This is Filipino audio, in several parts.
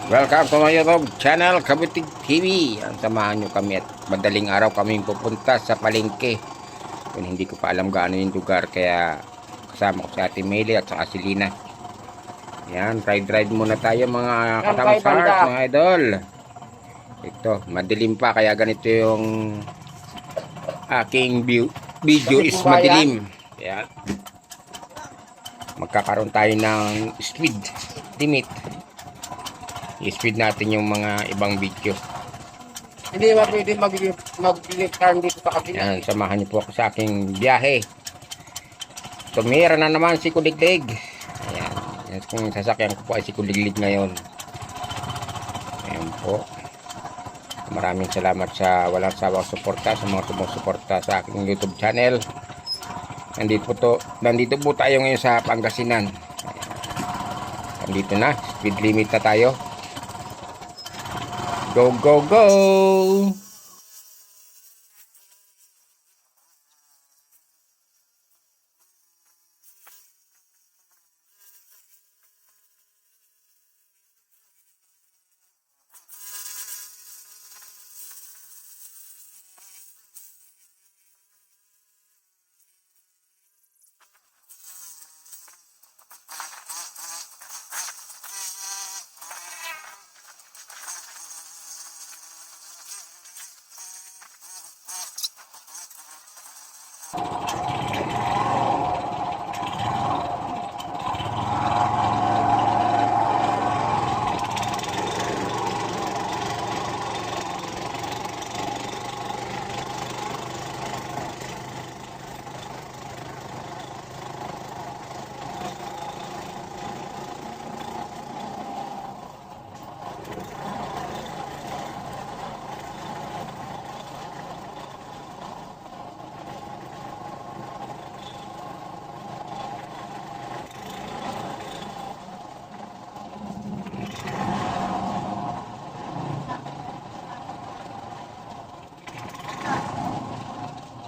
Welcome to my YouTube channel, Kabutig TV. Ang samahan nyo kami at madaling araw kami pupunta sa palengke. Kung hindi ko pa alam gaano yung lugar, kaya kasama ko si Ate Meli at saka si Lina. Yan, ride muna tayo mga katamsart, mga idol. Ito, madilim pa kaya ganito yung aking video is madilim. Yan. Magkakaroon tayo ng speed limit. I-speed natin yung mga ibang video. Hindi ba pwede mag-left turn dito sa kabila? Yan, samahan niyo po ako sa aking biyahe. Tumira na naman si Kuliglig. Ayan, yan kung sasakyan ko po ay si Kuliglig ngayon. Ayan po. Maraming salamat sa walang sawang suporta, sa mga sumusuporta sa aking YouTube channel. Nandito po tayo ngayon sa Pangasinan. Ayan. Nandito na, speed limit na tayo. Go, go, go!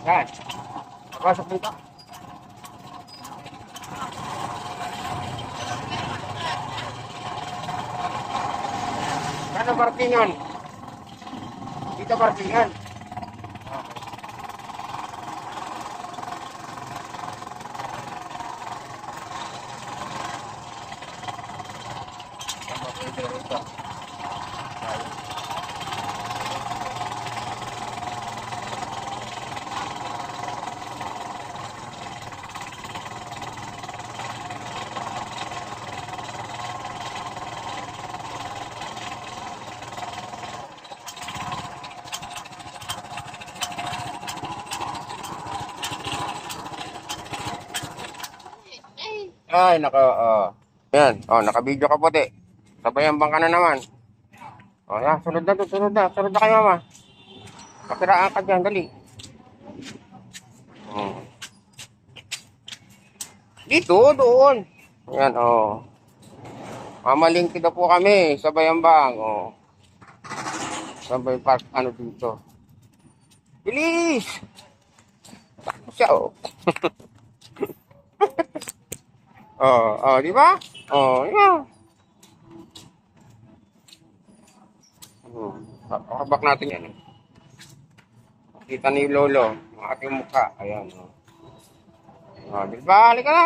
Yan. Pasok dito. Sana parkingan. Dito parkingan. Ay, yan, naka-video ka puti. Sabayan bang ka na naman. Yan, sunod na kayo, mama. Kapiraan ka dyan, dali. Dito, doon. Yan, mamalingki na po kami sa Bayambang, Sabay park, dito. Bilis! Takbo siya, di ba? Yan. Kabak natin yan. Kita ni Lolo, ang ating mukha. Ayan, di ba? Halika na.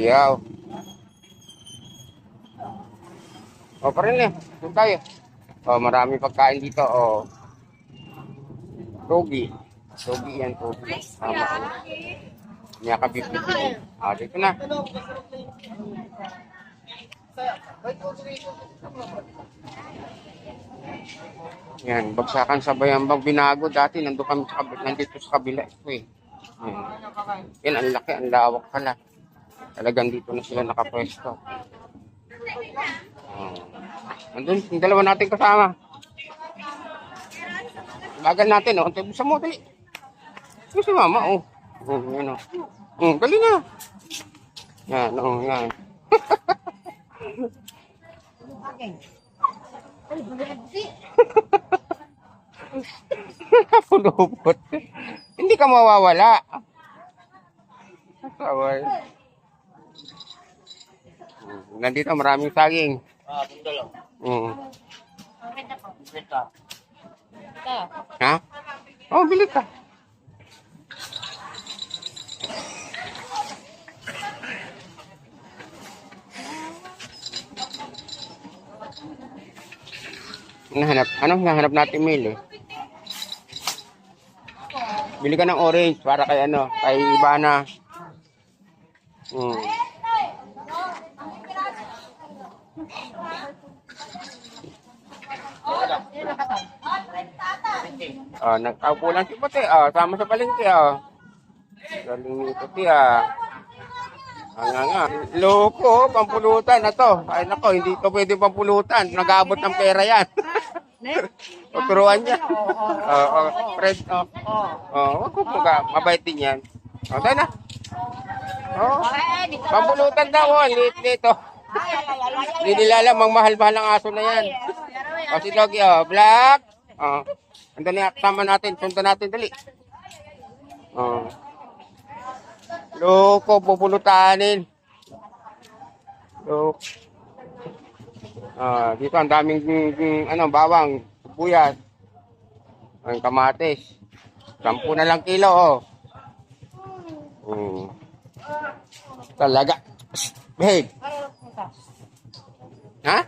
Iyaw. Pa rin eh. Doon tayo. Marami pagkain dito. Togi. Togi yan, togi. Niya ka bibigyan. Dito na. Yan, bagsakan sa Bayambang binago dati. Nandito sa kabila. Ito eh. Yan, ang laki, ang lawak pala. Talagang dito na sila nakapwesto. Nandun, yung dalawa natin kasama. Bagal natin, Sa mo, dali. Yung si mama, yan, dali na. Yan, yan. Pulupot. Hindi ka mawawala. Saway. Nandito maraming saging. Punta lang. Mm. Ito. Ha? Oh, bili ka. Nahanap natin meal eh. Bili ka ng orange para kay ano, kay Ivana. Mm. Nagkaupo lang si Puti, sama sa palengke, Galing ni Puti, nga. Loko, pampulutan na to. Ay nako, hindi to pwede pampulutan. Nag-aabot ng pera yan. Tuturuan niya. Fred, wag ko mabait din yan. Sana. Pampulutan daw, liit-liit, Hindi nila alam, ang mahal-mahal ang aso na yan. Si Doggy, black. Andun na, sama natin, sundan natin, dali. Loko, pupulutanin. Loko. Dito ang daming bawang, buyas, ang kamatis. 10 na lang kilo, Talaga. Babe. Ha?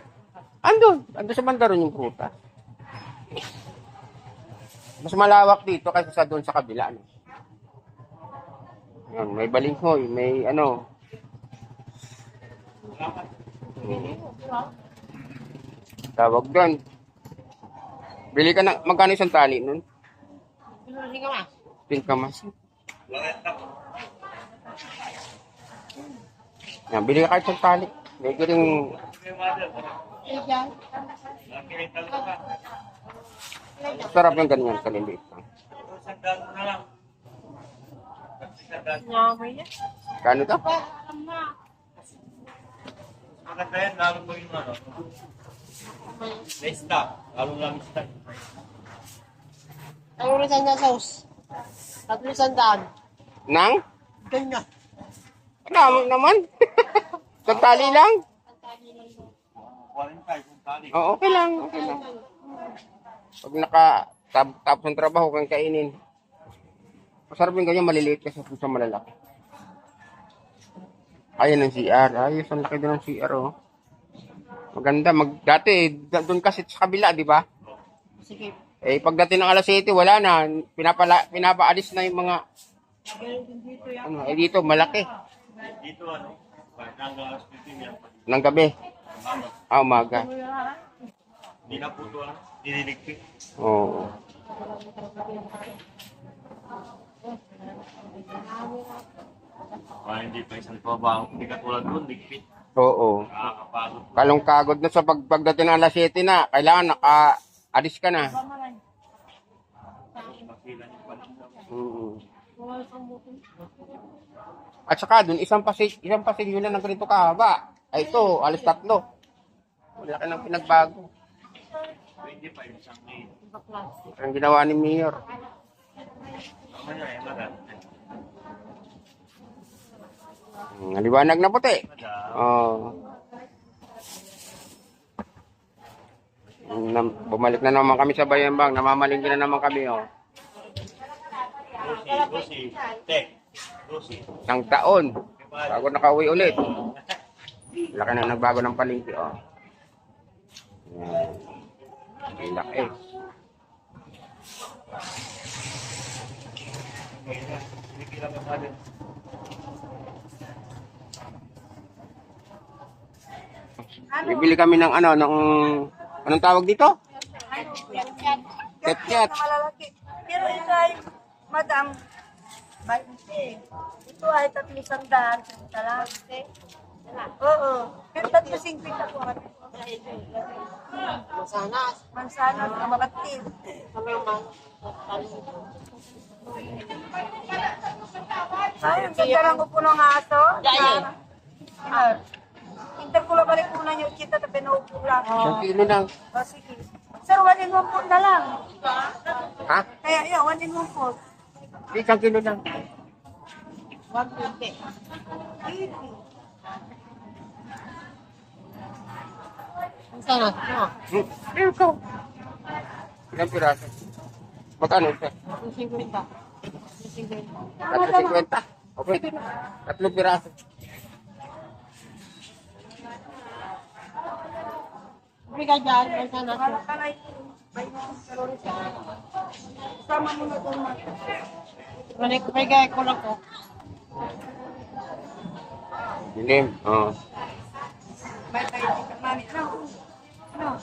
Andun sa bandaron yung prutas. Mas malawak dito kaysa sa doon sa kabila, Yan, may balinghoy, may tawag doon. Bili ka ng, magkano isang tali nun? 10 kamas. Yan, bili ka kahit isang tali. May kiring... Sarap yung ganyan, kaliliit lang. Kano to? Maganda yan, lalo mo yung Lesta, lalo lang lesta. Ang ulitan na sauce. 300. Nang? Ganyan. Ano naman? Isang tali lang? 45 kung tali. Okay lang. Pag nakatapos ng trabaho kang kainin. Masarap yung ganyan, maliliit kasi sa malalaki. Ayan ang CR. Ayos, ang laki din ng CR, Maganda. Dati, doon kasi sa kabila, di ba? Sige. Pagdating ng alas 7, wala na. Pinapaalis na yung mga... dito, malaki. Dito hanggang alas 15 yan. Ng gabi. Umaga. Hindi na po ito, diniligpit. Oo. Hindi pa isang trabaho. Hindi katulad doon, ligpit. Oo. Nakakapagod. Kalong-kagod na sa pagdating ng alas 7 na. Kailangan naka-alis ka na. Masilan yung panindaw. At saka dun, isang pasilyo lang ng ganito kahaba. Ito, alas 3. Wala ka nang pinagbago. 25 isang May. Ang ginawa ni Mayor. Mamaya, maganda. Liwanag na puti. Bumalik na naman kami sa Bayambang. Namamalingki na naman kami, Lucy. Te. Lucy. Isang taon. Bago nakauwi ulit. Laki na nagbago ng palengke, Ang laki. Bibili kami ng anong tawag dito? Ketchet. Malalaki. Pero ito ay, madam, 20. Ito ay 300. Talante. Oo. Pero 350 po. Mansanas, mababatid. Ay, ang ganda lang ko po ng aso. Tingnan ko lang balik muna yung kita na pinaupo lang. Isang kilo lang. O, sige. Sir, 1 in 1 food na lang. Ha? Kaya yun, 1 in 1 food. Isang kilo lang. 150. 80. Sana, no? Ayun ko. Ilang piraso? Magkano isa? 250. 350. Okay. 3 piraso. Hindi ka dyan, may sana. Para ka na sama mo na doon. May gaya ko lang ko. Dilim. Oo. May tayo ka mami. No.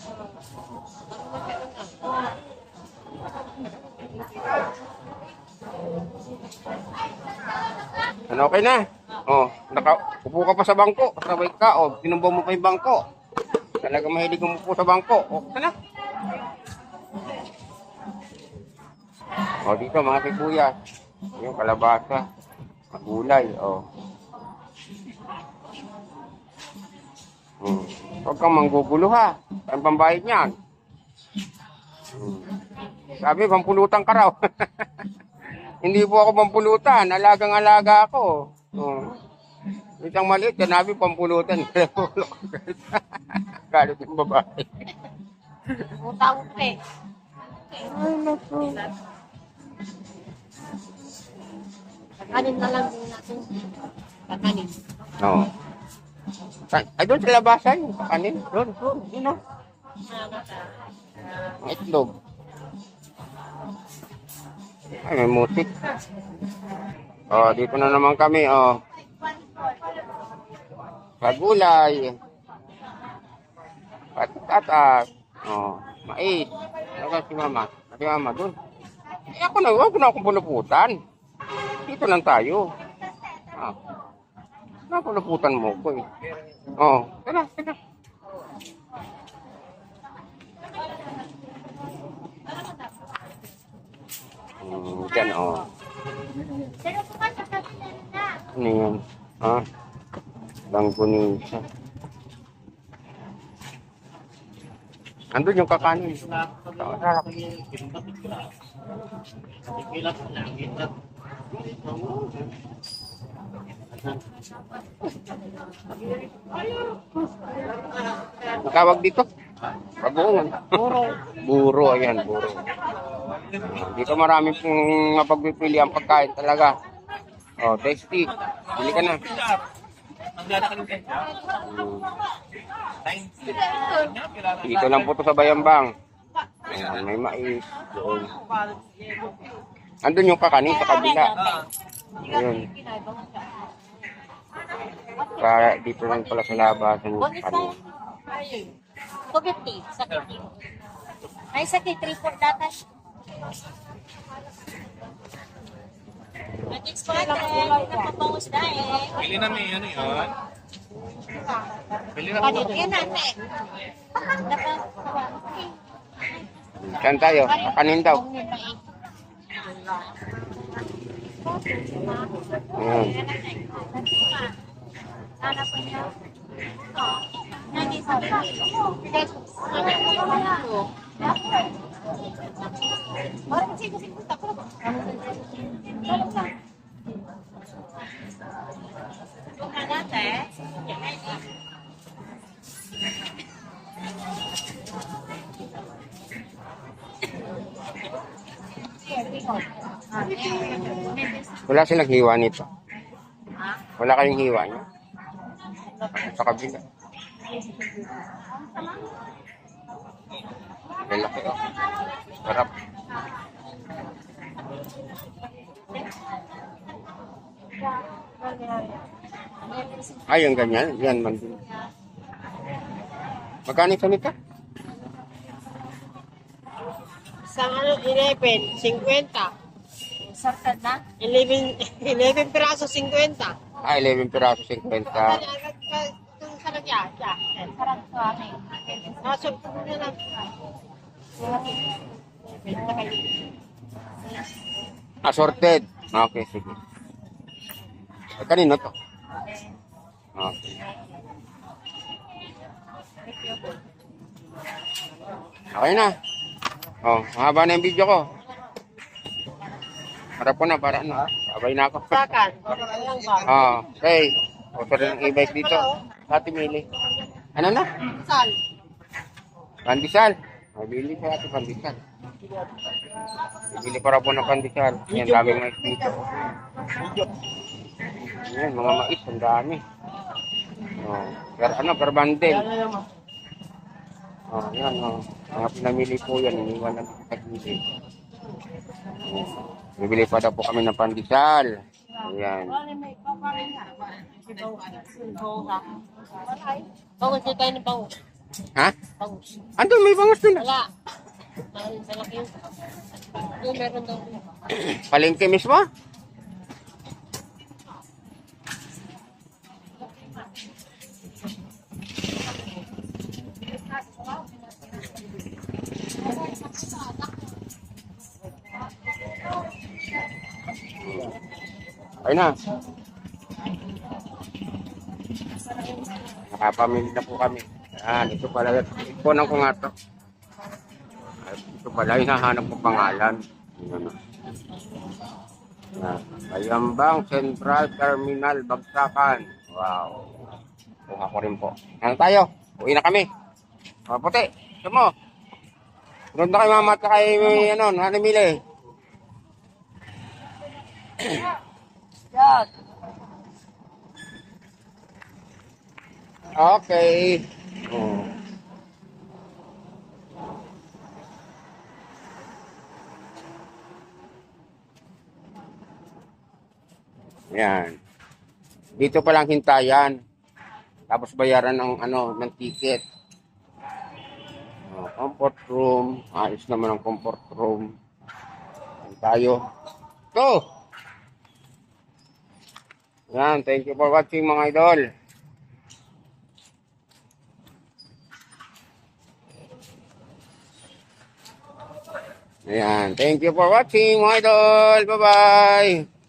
Ano, okay na? Upo ka pa sa bangko. Sabay ka. Tinumbaw mo pa yung bangko. Talaga mahilig umupo sa bangko. Okay na. Dito mga sibuyas. Yung kalabasa. Gulay. Huwag kang manggugulo ha. Ang pambayad niyan. Sabi, pampulutan ka raw. Hindi po ako pampulutan. Alagang-alaga ako. Isang maliit, sinabi pampulutan. Galit yung babae. Utang ko eh. Ay, naku. Kakanin na lang din natin. Kakanin. Oo. Ay, doon sa labasan. Kanin. Doon. Yun o. Ang itlog. Ay, may musik. Dito na naman kami. Sa gulay. Patatas. Mais. Ano si mama? Si mama doon. Ako na, huwag na akong puluputan. Dito lang tayo. Napuluputan mo ko eh. Tara. Diyan, Ano yan? Langgunisa. Andun yung kakanin. Sarap. Tawag dito? Bagoong. Buro, ayan, buro. Dito marami pong mapagpipili ang pagkain talaga. Tasty. Bili ka na. Dito lang po to sa Bayambang. Ayan, may mais. Doon. Andun yung kakanin sa kabila. Ayun. Kaya dito lang pala sa labasan yung kanin. 250 sa kiti. Ay, sa kiti, 3-4 datas. Magits ko natin, napapangos na eh. Pili na may ano yun. Pili na Panito yan natin. Saan tayo? Kakanin daw. Ayan. Sana po niya. Nani sa Wala silang hiwa nito. Wala kayong hiwa niya. Sa kabila. Lalaki oh. Sarap. Ay, yung ganyan. Yan man din. Magkano ito nito? sa 11, 50. Sartad na? 11 piraso, 50. 11 piraso, 50. Sarap yan. Sarap sa amin. Nasok ko na lang. Assorted. Okay, sige. Kanino to? Okay. Okay na. Oh, mahaba na yung video ko. Harap ko na para ano. Sabay na ako. Sakan. Okay. Auto rin ng e-bike dito. Ate Mili. Ano na? Sal. Pandesal. Mabili sa ate pandesal. Bibili para po ng pandesal. Yan, daming mais dito. Yan, mga mais, ang dami. Oh, per bundle. Oh, yan, oh. Mga pinamili po yan, iniwan lang sa gilid. Oh. Bibili pa daw po kami ng pandesal. Ayan. Bangus na tayo ng bangus. Ha? Bangus. Andun, may bangus dun. Wala. Mahal sa laki yun. Yung meron daw. Palengke mismo? Ayun na. Nakapamili na po kami. Yan, ito pala. Ipunan ko nga to. Ito pala, hinahanap ko pangalan. Yan. Yan. Bayambang Central Terminal, Bagsakan. Wow. Kuha ko rin po. Ano tayo? Uwi na kami. Mga puti. Ito mo. Doon na kay mama at kay ano, nanimili. Yan. Okay. Oh. Yan. Dito pa lang hintayan. Tapos bayaran ng ano, ng ticket. Oh, comfort room. Ayos naman ang comfort room. Yan tayo. Go! Yan, thank you for watching mga idol. Ayan, thank you for watching mga idol. Bye-bye.